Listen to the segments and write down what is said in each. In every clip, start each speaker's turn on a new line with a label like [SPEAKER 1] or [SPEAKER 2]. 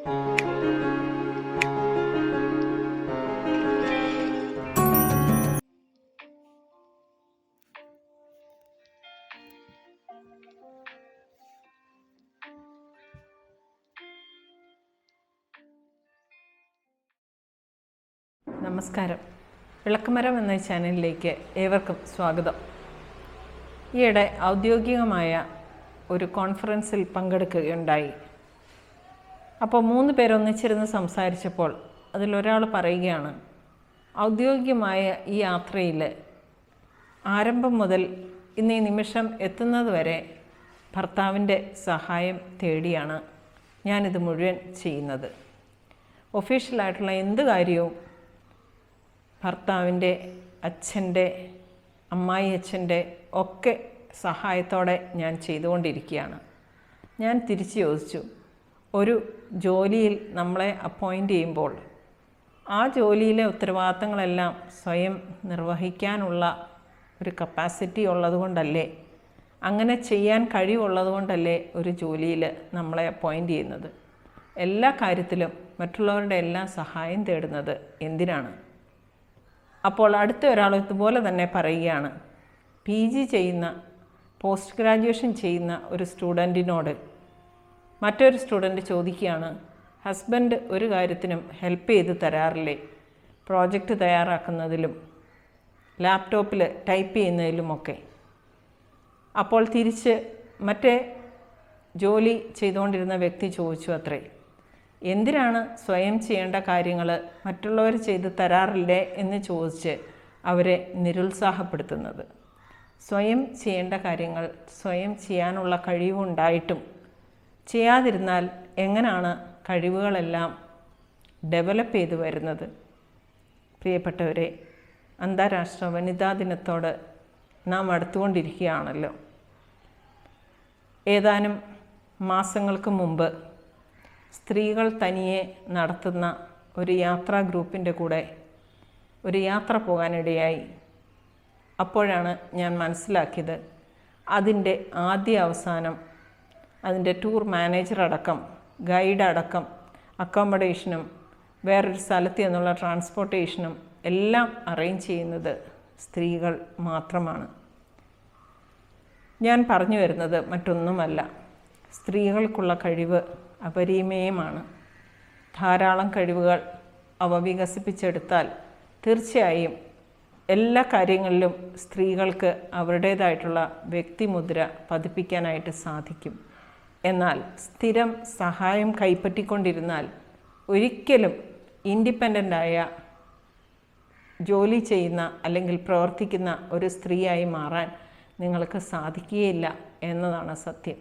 [SPEAKER 1] നമസ്കാരം. വിളക്കുമരം എന്ന ചാനലിലേക്ക് ഏവർക്കും സ്വാഗതം. ഈയിടെ ഔദ്യോഗികമായ ഒരു കോൺഫറൻസിൽ പങ്കെടുക്കുകയുണ്ടായി. അപ്പോൾ 3 പേർ ഒന്നിച്ചിരുന്ന് സംസാരിച്ചപ്പോൾ അതിലൊരാൾ പറയുകയാണ്, ഔദ്യോഗികമായ ഈ യാത്രയിൽ ആരംഭം മുതൽ ഇന്നീ നിമിഷം എത്തുന്നത് വരെ ഭർത്താവിൻ്റെ സഹായം തേടിയാണ് ഞാനിത് മുഴുവൻ ചെയ്യുന്നത്. ഒഫീഷ്യലായിട്ടുള്ള എന്ത് കാര്യവും ഭർത്താവിൻ്റെ, അച്ഛൻ്റെ, അമ്മായി അച്ഛൻ്റെ ഒക്കെ സഹായത്തോടെ ഞാൻ ചെയ്തുകൊണ്ടിരിക്കുകയാണ്. ഞാൻ തിരിച്ചു ചോദിച്ചു, ഒരു ജോലിയിൽ നമ്മളെ അപ്പോയിൻ്റ് ചെയ്യുമ്പോൾ ആ ജോലിയിലെ ഉത്തരവാദിത്തങ്ങളെല്ലാം സ്വയം നിർവഹിക്കാനുള്ള ഒരു കപ്പാസിറ്റി ഉള്ളതുകൊണ്ടല്ലേ, അങ്ങനെ ചെയ്യാൻ കഴിവുള്ളതുകൊണ്ടല്ലേ ഒരു ജോലിയിൽ നമ്മളെ അപ്പോയിൻ്റ് ചെയ്യുന്നത്? എല്ലാ കാര്യത്തിലും മറ്റുള്ളവരുടെ എല്ലാം സഹായം തേടുന്നത് എന്തിനാണ്? അപ്പോൾ അടുത്ത ഒരാൾ ഇതുപോലെ തന്നെ പറയുകയാണ്, PG ചെയ്യുന്ന, പോസ്റ്റ് ഗ്രാജുവേഷൻ ചെയ്യുന്ന ഒരു സ്റ്റുഡൻറ്റിനോട് മറ്റൊരു സ്റ്റുഡൻറ്റ് ചോദിക്കുകയാണ്, ഹസ്ബൻഡ് ഒരു കാര്യത്തിനും ഹെൽപ്പ് ചെയ്ത് തരാറില്ലേ? പ്രോജക്റ്റ് തയ്യാറാക്കുന്നതിലും ലാപ്ടോപ്പിൽ ടൈപ്പ് ചെയ്യുന്നതിലുമൊക്കെ. അപ്പോൾ തിരിച്ച് മറ്റേ ജോലി ചെയ്തുകൊണ്ടിരുന്ന വ്യക്തി ചോദിച്ചു അത്രേ, എന്തിനാണ് സ്വയം ചെയ്യേണ്ട കാര്യങ്ങൾ മറ്റുള്ളവർ ചെയ്ത് തരാറില്ലേ എന്ന് ചോദിച്ച് അവരെ നിരുത്സാഹപ്പെടുത്തുന്നത്? സ്വയം ചെയ്യേണ്ട കാര്യങ്ങൾ സ്വയം ചെയ്യാനുള്ള കഴിവുണ്ടായിട്ടും ചെയ്യാതിരുന്നാൽ എങ്ങനെയാണ് കഴിവുകളെല്ലാം ഡെവലപ്പ് ചെയ്തു വരുന്നത്? പ്രിയപ്പെട്ടവരെ, അന്താരാഷ്ട്ര വനിതാ ദിനത്തോട് നാം അടുത്തുകൊണ്ടിരിക്കുകയാണല്ലോ. ഏതാനും മാസങ്ങൾക്ക് മുമ്പ് സ്ത്രീകൾ തനിയെ നടത്തുന്ന ഒരു യാത്രാ ഗ്രൂപ്പിൻ്റെ കൂടെ ഒരു യാത്ര പോകാനിടയായി. അപ്പോഴാണ് ഞാൻ മനസ്സിലാക്കിയത്, അതിൻ്റെ ആദ്യ അവസാനം അതിൻ്റെ ടൂർ മാനേജർ അടക്കം, ഗൈഡ് അടക്കം, അക്കോമഡേഷനും വേറൊരു സ്ഥലത്ത് നിന്നുള്ള ട്രാൻസ്പോർട്ടേഷനും എല്ലാം അറേഞ്ച് ചെയ്യുന്നത് സ്ത്രീകൾ മാത്രമാണ്. ഞാൻ പറഞ്ഞു വരുന്നത് മറ്റൊന്നുമല്ല, സ്ത്രീകൾക്കുള്ള കഴിവ് അപരിമേയമാണ്. ധാരാളം കഴിവുകൾ അവ വികസിപ്പിച്ചെടുത്താൽ തീർച്ചയായും എല്ലാ കാര്യങ്ങളിലും സ്ത്രീകൾക്ക് അവരുടേതായിട്ടുള്ള വ്യക്തിമുദ്ര പതിപ്പിക്കാനായിട്ട് സാധിക്കും. എന്നാൽ സ്ഥിരം സഹായം കൈപ്പറ്റിക്കൊണ്ടിരുന്നാൽ ഒരിക്കലും ഇൻഡിപെൻഡൻ്റായ ജോലി ചെയ്യുന്ന അല്ലെങ്കിൽ പ്രവർത്തിക്കുന്ന ഒരു സ്ത്രീയായി മാറാൻ നിങ്ങൾക്ക് സാധിക്കുകയില്ല എന്നതാണ് സത്യം.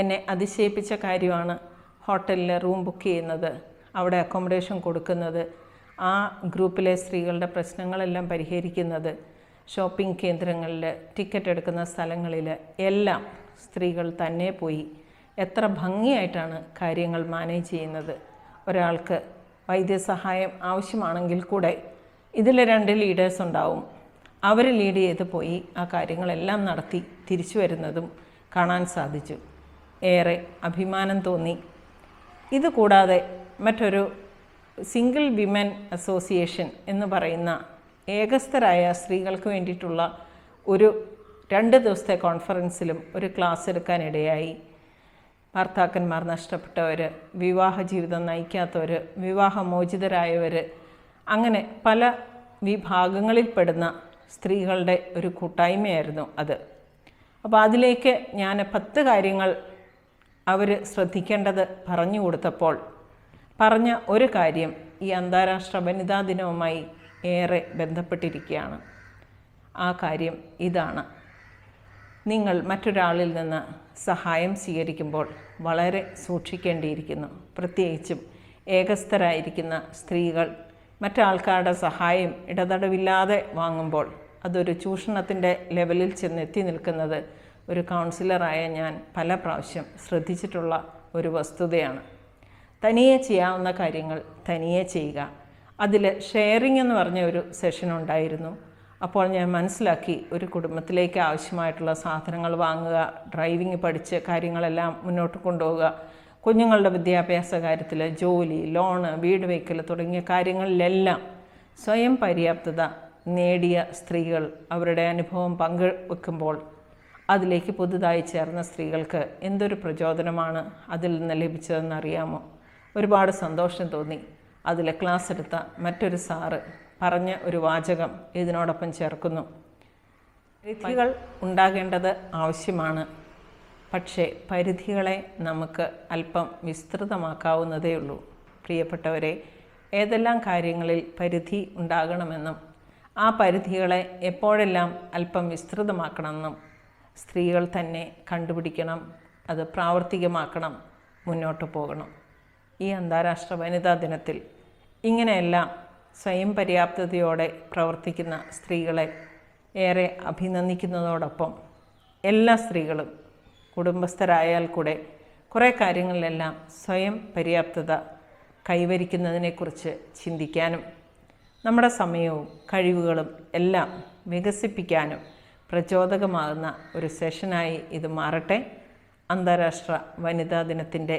[SPEAKER 1] എന്നെ അതിശയിപ്പിച്ച കാര്യമാണ് ഹോട്ടലിൽ റൂം ബുക്ക് ചെയ്യുന്നത്, അവിടെ അക്കോമഡേഷൻ കൊടുക്കുന്നത്, ആ ഗ്രൂപ്പിലെ സ്ത്രീകളുടെ പ്രശ്നങ്ങളെല്ലാം പരിഹരിക്കുന്നത്, ഷോപ്പിംഗ് കേന്ദ്രങ്ങളിൽ, ടിക്കറ്റ് എടുക്കുന്ന സ്ഥലങ്ങളിൽ എല്ലാം സ്ത്രീകൾ തന്നെ പോയി എത്ര ഭംഗിയായിട്ടാണ് കാര്യങ്ങൾ മാനേജ് ചെയ്യുന്നത്. ഒരാൾക്ക് വൈദ്യസഹായം ആവശ്യമാണെങ്കിൽ കൂടെ ഇതിൽ 2 ലീഡേഴ്സ് ഉണ്ടാവും. അവർ ലീഡ് ചെയ്ത് പോയി ആ കാര്യങ്ങളെല്ലാം നടത്തി തിരിച്ചു വരുന്നതും കാണാൻ സാധിച്ചു. ഏറെ അഭിമാനം തോന്നി. ഇതുകൂടാതെ മറ്റൊരു സിംഗിൾ വിമൻ അസോസിയേഷൻ എന്ന് പറയുന്ന ഏകസ്ഥരായ സ്ത്രീകൾക്ക് വേണ്ടിയിട്ടുള്ള ഒരു 2 ദിവസത്തെ കോൺഫറൻസിലും ഒരു ക്ലാസ് എടുക്കാനിടയായി. ഭർത്താക്കന്മാർ നഷ്ടപ്പെട്ടവർ, വിവാഹ ജീവിതം നയിക്കാത്തവർ, വിവാഹമോചിതരായവർ, അങ്ങനെ പല വിഭാഗങ്ങളിൽപ്പെടുന്ന സ്ത്രീകളുടെ ഒരു കൂട്ടായ്മയായിരുന്നു അത്. അപ്പോൾ അതിലേക്ക് ഞാൻ 10 കാര്യങ്ങൾ അവർ ശ്രദ്ധിക്കേണ്ടത് പറഞ്ഞു കൊടുത്തപ്പോൾ പറഞ്ഞ ഒരു കാര്യം ഈ അന്താരാഷ്ട്ര വനിതാ ദിനവുമായി ഏറെ ബന്ധപ്പെട്ടിരിക്കുകയാണ്. ആ കാര്യം ഇതാണ്: നിങ്ങൾ മറ്റൊരാളിൽ നിന്ന് സഹായം സ്വീകരിക്കുമ്പോൾ വളരെ സൂക്ഷിക്കേണ്ടിയിരിക്കുന്നു. പ്രത്യേകിച്ചും ഏകസ്ഥരായിരിക്കുന്ന സ്ത്രീകൾ മറ്റാൾക്കാരുടെ സഹായം ഇടതടവില്ലാതെ വാങ്ങുമ്പോൾ അതൊരു ചൂഷണത്തിൻ്റെ ലെവലിൽ ചെന്നെത്തി നിൽക്കുന്നത് ഒരു കൗൺസിലറായ ഞാൻ പല പ്രാവശ്യം ശ്രദ്ധിച്ചിട്ടുള്ള ഒരു വസ്തുതയാണ്. തനിയെ ചെയ്യാവുന്ന കാര്യങ്ങൾ തനിയെ ചെയ്യുക. അതിൽ ഷെയറിംഗ് എന്ന് പറഞ്ഞ ഒരു സെഷൻ ഉണ്ടായിരുന്നു. അപ്പോൾ ഞാൻ മനസ്സിലാക്കി, ഒരു കുടുംബത്തിലേക്ക് ആവശ്യമായിട്ടുള്ള സാധനങ്ങൾ വാങ്ങുക, ഡ്രൈവിംഗ് പഠിച്ച് കാര്യങ്ങളെല്ലാം മുന്നോട്ട് കൊണ്ടുപോവുക, കുഞ്ഞുങ്ങളുടെ വിദ്യാഭ്യാസ കാര്യത്തിൽ, ജോലി, ലോണ്, വീട് വയ്ക്കൽ തുടങ്ങിയ കാര്യങ്ങളിലെല്ലാം സ്വയം പര്യാപ്തത നേടിയ സ്ത്രീകൾ അവരുടെ അനുഭവം പങ്കുവെക്കുമ്പോൾ അതിലേക്ക് പുതുതായി ചേർന്ന സ്ത്രീകൾക്ക് എന്തൊരു പ്രചോദനമാണ് അതിൽ നിന്ന് ലഭിച്ചതെന്നറിയാമോ? ഒരുപാട് സന്തോഷം തോന്നി. അതിൽ ക്ലാസ് എടുത്ത മറ്റൊരു സാറ് പറഞ്ഞ ഒരു വാചകം ഇതിനോടൊപ്പം ചേർക്കുന്നു. പരിധികൾ ഉണ്ടാകേണ്ടത് ആവശ്യമാണ്, പക്ഷേ പരിധികളെ നമുക്ക് അല്പം വിസ്തൃതമാക്കാവുന്നതേ ഉള്ളൂ. പ്രിയപ്പെട്ടവരെ, ഏതെല്ലാം കാര്യങ്ങളിൽ പരിധി ഉണ്ടാകണമെന്നും ആ പരിധികളെ എപ്പോഴെല്ലാം അല്പം വിസ്തൃതമാക്കണമെന്നും സ്ത്രീകൾ തന്നെ കണ്ടുപിടിക്കണം, അത് പ്രാവർത്തികമാക്കണം, മുന്നോട്ട് പോകണം. ഈ അന്താരാഷ്ട്ര വനിതാ ദിനത്തിൽ ഇങ്ങനെയെല്ലാം സ്വയം പര്യാപ്തതയോടെ പ്രവർത്തിക്കുന്ന സ്ത്രീകളെ ഏറെ അഭിനന്ദിക്കുന്നതോടൊപ്പം എല്ലാ സ്ത്രീകളും കുടുംബസ്ഥരായാൽ കൂടെ കുറേ കാര്യങ്ങളിലെല്ലാം സ്വയം പര്യാപ്തത കൈവരിക്കുന്നതിനെക്കുറിച്ച് ചിന്തിക്കാനും നമ്മുടെ സമയവും കഴിവുകളും എല്ലാം വികസിപ്പിക്കാനും പ്രചോദകമാകുന്ന ഒരു സെഷനായി ഇത് മാറട്ടെ. അന്താരാഷ്ട്ര വനിതാ ദിനത്തിൻ്റെ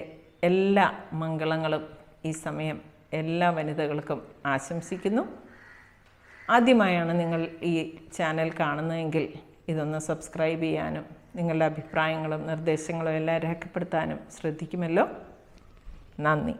[SPEAKER 1] എല്ലാ മംഗളങ്ങളും ഈ സമയം എല്ലാ വനിതകൾക്കും ആശംസിക്കുന്നു. ആദ്യമായാണ് നിങ്ങൾ ഈ ചാനൽ കാണുന്നതെങ്കിൽ ഇതൊന്ന് സബ്സ്ക്രൈബ് ചെയ്യാനും നിങ്ങളുടെ അഭിപ്രായങ്ങളും നിർദ്ദേശങ്ങളും എല്ലാം രേഖപ്പെടുത്താനും ശ്രദ്ധിക്കുമല്ലോ. നന്ദി.